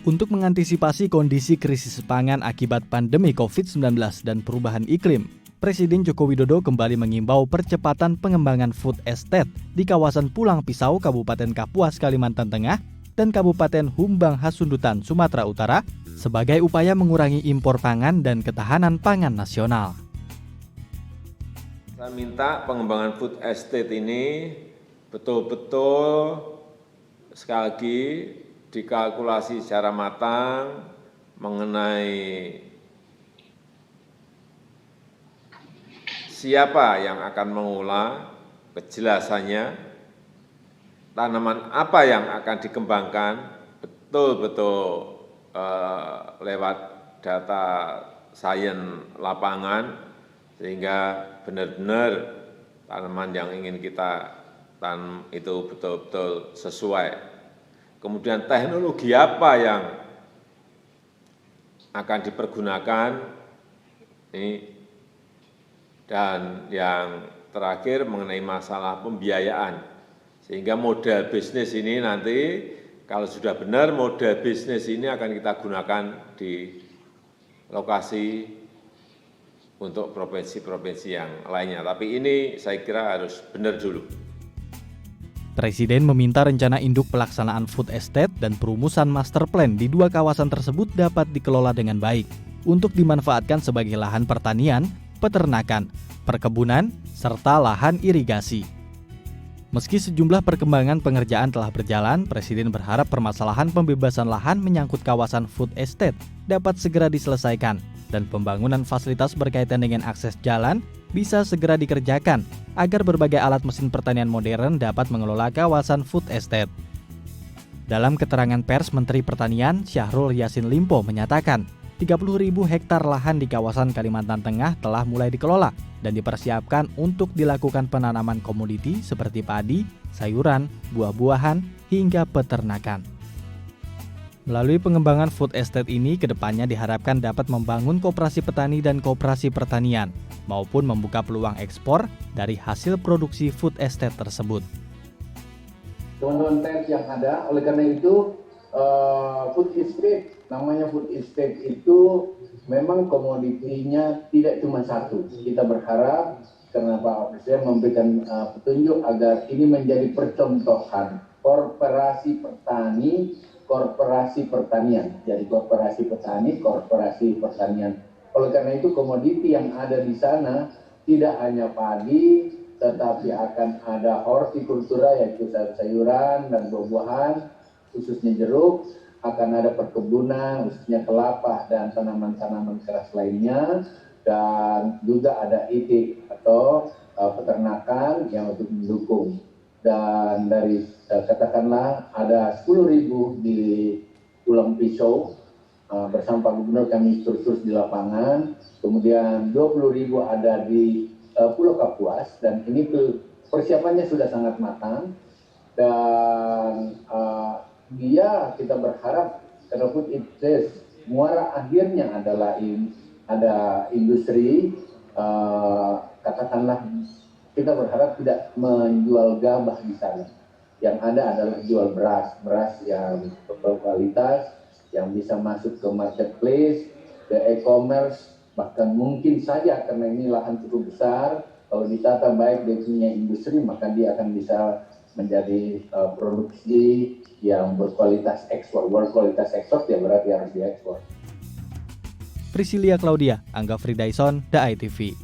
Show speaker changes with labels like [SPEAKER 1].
[SPEAKER 1] Untuk mengantisipasi kondisi krisis pangan akibat pandemi COVID-19 dan perubahan iklim, Presiden Joko Widodo kembali mengimbau percepatan pengembangan food estate di kawasan Pulang Pisau, Kabupaten Kapuas, Kalimantan Tengah, dan Kabupaten Humbang Hasundutan, Sumatera Utara, sebagai upaya mengurangi impor pangan dan ketahanan pangan nasional.
[SPEAKER 2] Saya minta pengembangan food estate ini betul-betul sekali lagi dikalkulasi secara matang mengenai siapa yang akan mengolah, kejelasannya, tanaman apa yang akan dikembangkan, betul-betul lewat data sains lapangan, sehingga benar-benar tanaman yang ingin kita tanam itu betul-betul sesuai. Kemudian teknologi apa yang akan dipergunakan, dan yang terakhir mengenai masalah pembiayaan. Sehingga model bisnis ini nanti kalau sudah benar model bisnis ini akan kita gunakan di lokasi untuk provinsi-provinsi yang lainnya. Tapi ini saya kira harus benar dulu.
[SPEAKER 1] Presiden meminta rencana induk pelaksanaan food estate dan perumusan master plan di dua kawasan tersebut dapat dikelola dengan baik untuk dimanfaatkan sebagai lahan pertanian, peternakan, perkebunan, serta lahan irigasi. Meski sejumlah perkembangan pengerjaan telah berjalan, Presiden berharap permasalahan pembebasan lahan menyangkut kawasan food estate dapat segera diselesaikan dan pembangunan fasilitas berkaitan dengan akses jalan bisa segera dikerjakan agar berbagai alat mesin pertanian modern dapat mengelola kawasan food estate. Dalam keterangan pers, Menteri Pertanian Syahrul Yassin Limpo menyatakan 30.000 hektar lahan di kawasan Kalimantan Tengah telah mulai dikelola dan dipersiapkan untuk dilakukan penanaman komoditi seperti padi, sayuran, buah-buahan, hingga peternakan. Melalui pengembangan food estate ini, kedepannya diharapkan dapat membangun koperasi petani dan koperasi pertanian, maupun membuka peluang ekspor dari hasil produksi food estate tersebut.
[SPEAKER 3] Teman-teman pers yang ada, oleh karena itu, food estate, namanya food estate itu memang komoditinya tidak cuma satu. Kita berharap karena Pak Presiden memberikan petunjuk agar ini menjadi percontohan korporasi petani, korporasi pertanian. Jadi korporasi petani, korporasi pertanian. Oleh karena itu komoditi yang ada di sana tidak hanya padi, tetapi akan ada hortikultura yaitu sayuran dan buah-buahan, khususnya jeruk, akan ada perkebunan, khususnya kelapa dan tanaman-tanaman keras lainnya, dan juga ada IT atau peternakan yang untuk mendukung. Dan dari katakanlah ada 10.000 di Pulang Pisau bersama Pak Gubernur kami terus di lapangan, kemudian 20.000 ada di Pulau Kapuas, dan ini persiapannya sudah sangat matang, dan dia kita berharap karena food estate muara akhirnya adalah ada industri, katakanlah kita berharap tidak menjual gabah di sana. Yang ada adalah jual beras yang berkualitas, yang bisa masuk ke marketplace, ke e-commerce, bahkan mungkin saja karena ini lahan cukup besar, kalau ditata baik dia punya industri, maka dia akan bisa menjadi produksi yang berkualitas ekspor. Berkualitas ekspor ya berarti harus diekspor.
[SPEAKER 1] Priscilia Claudia, Angga Fridaison, The ITV.